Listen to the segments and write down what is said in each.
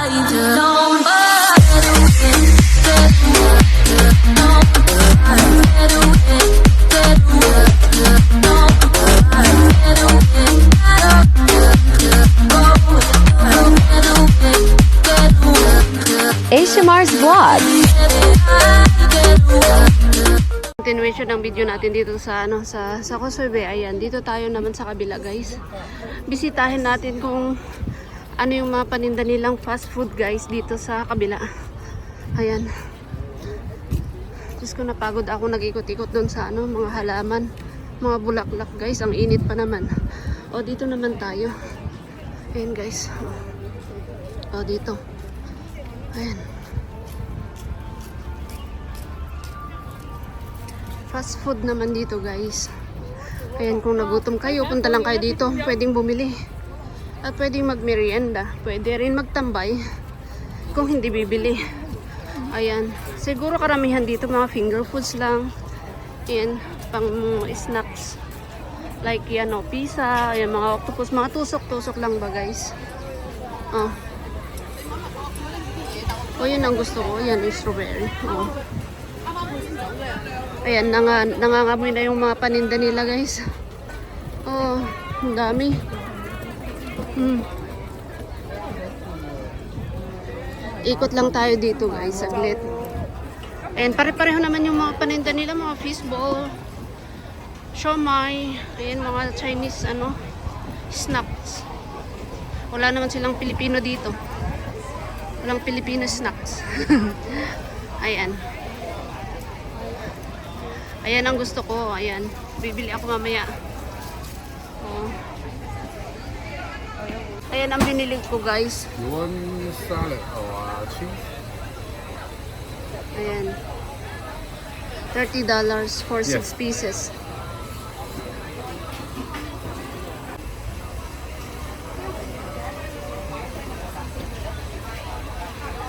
Asia Mars Vlog. Continuation ng video natin dito sa Causeway. Ayan, dito tayo naman sa kabila, guys. Bisitahin natin kung ano yung mga paninda nilang fast food, guys, dito sa kabila. Ayan. Diyos ko, napagod ako nag-ikot-ikot doon sa mga halaman, mga bulaklak, guys. Ang init pa naman. O, dito naman tayo. Ayan, guys. O, dito. Ayan. Fast food naman dito, guys. Ayan, kung nagutom kayo, punta lang kayo dito. Pwedeng bumili. At pwedeng magmerienda. Pwede rin magtambay kung hindi bibili. Ayan. Siguro karamihan dito mga finger foods lang. Ayan, pang snacks. Like yan, pizza. Ayan, mga octopus. Mga tusok-tusok lang ba, guys? Oh. O, yun ang gusto ko. Yan, yung strawberry. O. Ayan, nangangamoy na yung mga paninda nila, guys. Oh, ang dami. Ikot lang tayo dito, guys, saglit. Ayan, pare-pareho naman yung mga paninda nila. Mga fishball, siomai. Ayan, mga Chinese, snacks. Wala naman silang Pilipino dito. Walang Filipino snacks. Ayan. Ayan ang gusto ko. Ayan. Bibili ako mamaya. Oh. Ayan ang binili ko, guys. You want salad or cheese? Ayan. $30 for 6 pieces.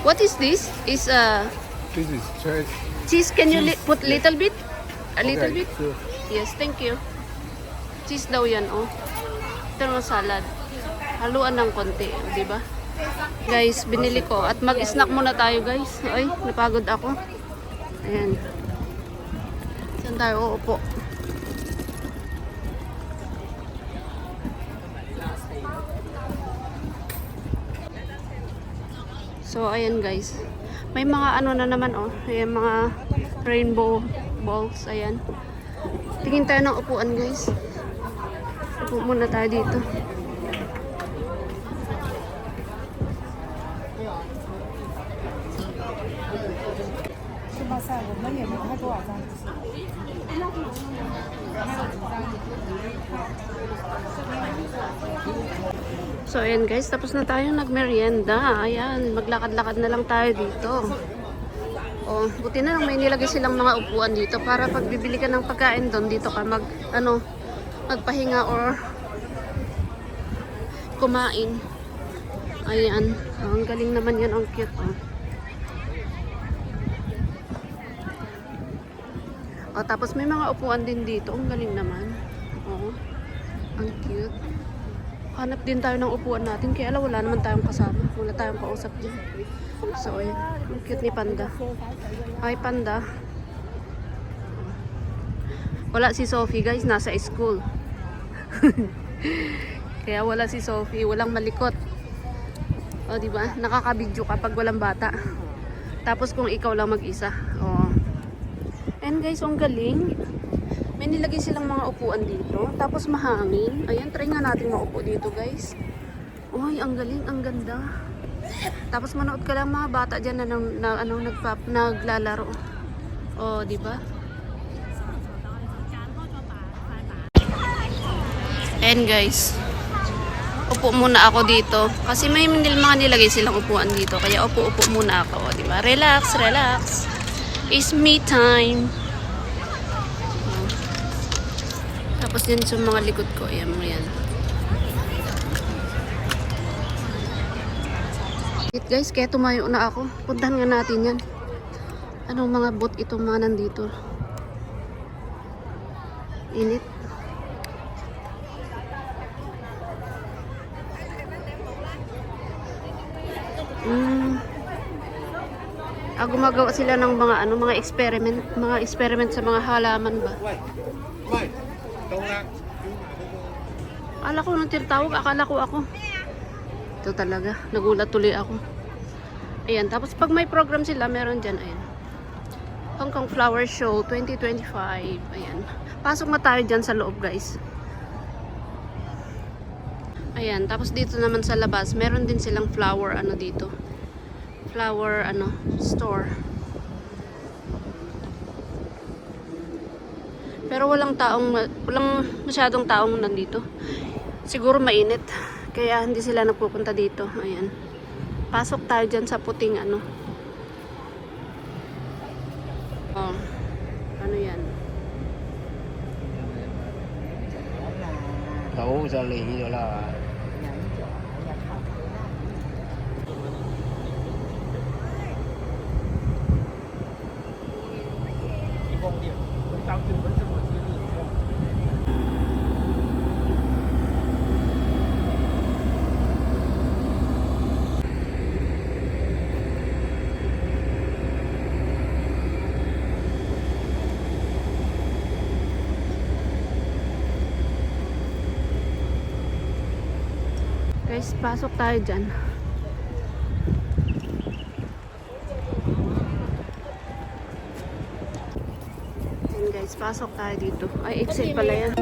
What is this? This is cheese. Cheese. Can you put little bit? A little bit? Sure. Yes, thank you. Cheese daw yan, oh. Ito naman salad. Haluan ng konti, di ba? Guys, binili ko. At mag-snack muna tayo, guys. Ay, napagod ako. Ayan. Saan tayo uupo? So, ayan, guys. May mga na naman, oh. Ayan, mga rainbow balls. Ayan. Tingin tayo ng upuan, guys. Upo muna tayo dito. So, ayan, guys. Tapos na tayo nagmerienda. Ayan. Maglakad-lakad na lang tayo dito. Oh, buti na lang may nilagay silang mga upuan dito para pag bibili ka ng pagkain doon, dito ka magpahinga or kumain. Ayan. Oh, ang galing naman yan. Ang cute, oh. Oh, tapos may mga upuan din dito. Ang galing naman. Oh, ang cute. Hanap din tayo ng upuan natin. Kaya wala naman tayong kasama. Wala tayong kausap dyan. So, ayan. Ang cute ni Panda. Hi, Panda. Wala si Sophie, guys. Nasa school. Kaya wala si Sophie. Walang malikot. O, diba? Nakaka-video kapag walang bata. Tapos kung ikaw lang mag-isa. O. And guys, ang galing. May nilagay silang mga upuan dito. Tapos mahangin. Ayan, try nga natin maupo dito, guys. Uy, ang galing, ang ganda. Tapos manood ka lang mga bata dyan naglalaro. Oh, di ba? Ayan, guys. Upo muna ako dito. Kasi may mga nilagay silang upuan dito. Kaya upo muna ako. Di ba? Relax, relax. It's me time. Tapos din sa mga likod ko, ayan mo yan. Guys, kaya tumayo na ako. Puntahan nga natin yan. Anong mga bot itong mga nandito? Init. Mm. Gumagawa sila ng mga ano, mga experiment sa mga halaman ba? Mày, đâu ra? Akala ko nung tinatawag, akala ko ako. Ito talaga, nagulat tuloy ako. Ayan, tapos pag may program sila, meron dyan, ayan. Hong Kong Flower Show 2025. Ayan. Pasok na tayo dyan sa loob, guys. Ayan, tapos dito naman sa labas, meron din silang flower, ano dito. Flower, ano, store. Pero walang masyadong taong nandito. Siguro mainit. Kaya hindi sila nagpupunta dito. Ayan. Pasok tayo dyan sa puting ano. Oh. Ano yan? Đậu ra lì rồi là Guys, pasok tayo dyan. Ayan guys, pasok tayo dito. Ay, exit pala yan.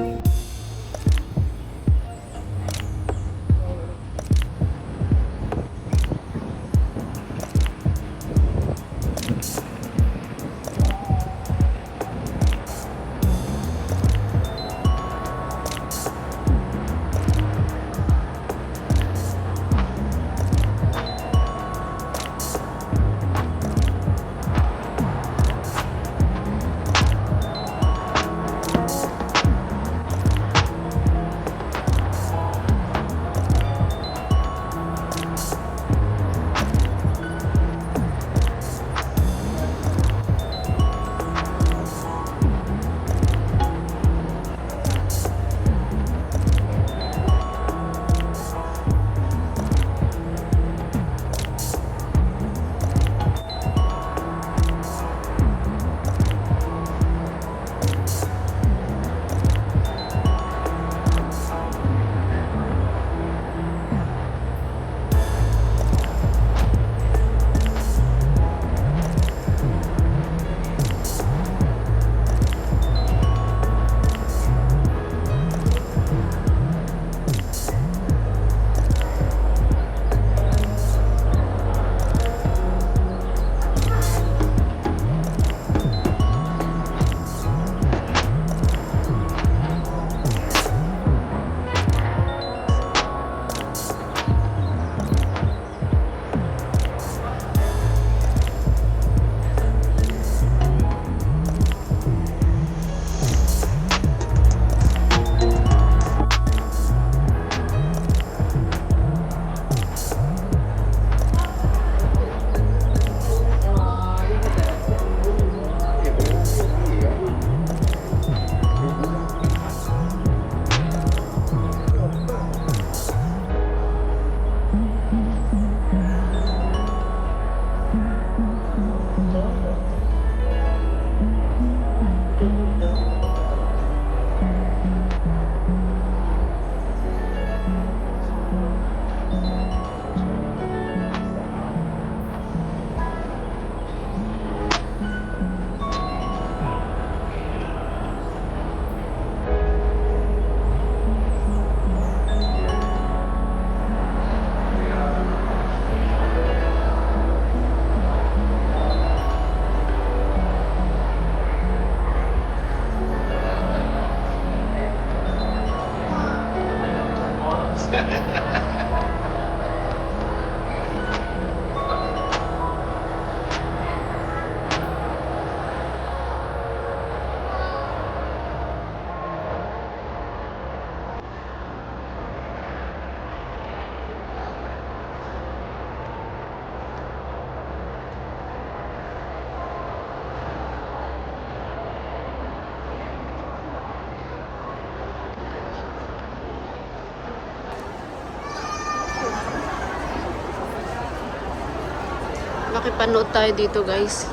Makipanood tayo dito guys.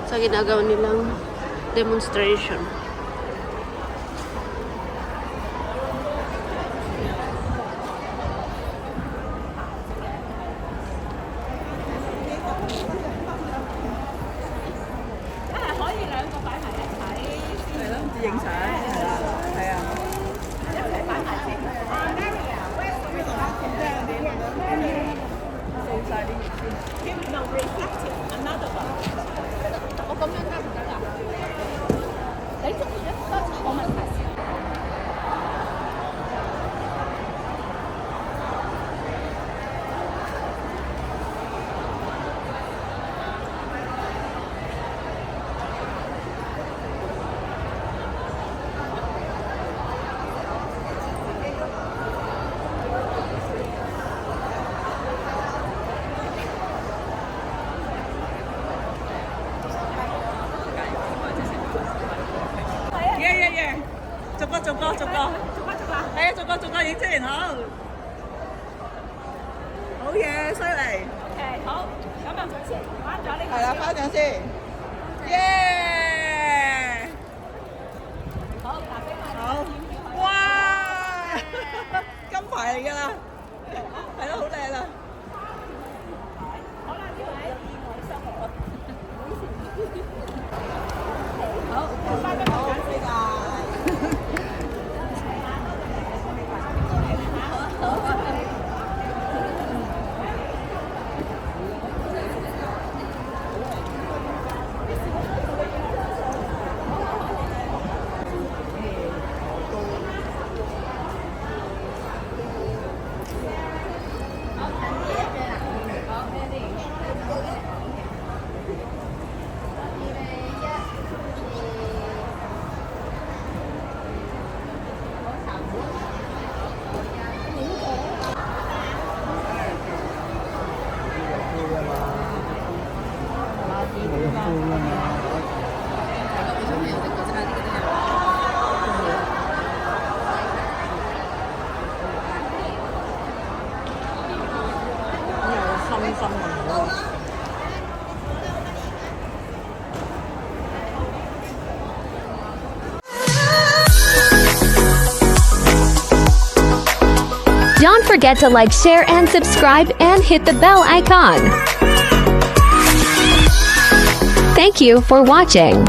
Sa ginagawa nilang demonstration.逐個，係啊，逐個影出嚟好，好嘢，犀利。OK，好，咁啊，先翻咗呢個。係啦，翻獎先。耶！好，嗱，俾埋。好。哇！金牌嚟㗎啦，係咯，好靚啦。好啦，呢位意外收穫。好，翻咗個獎先㗎。Don't forget to like, share, and subscribe, and hit the bell icon. Thank you for watching.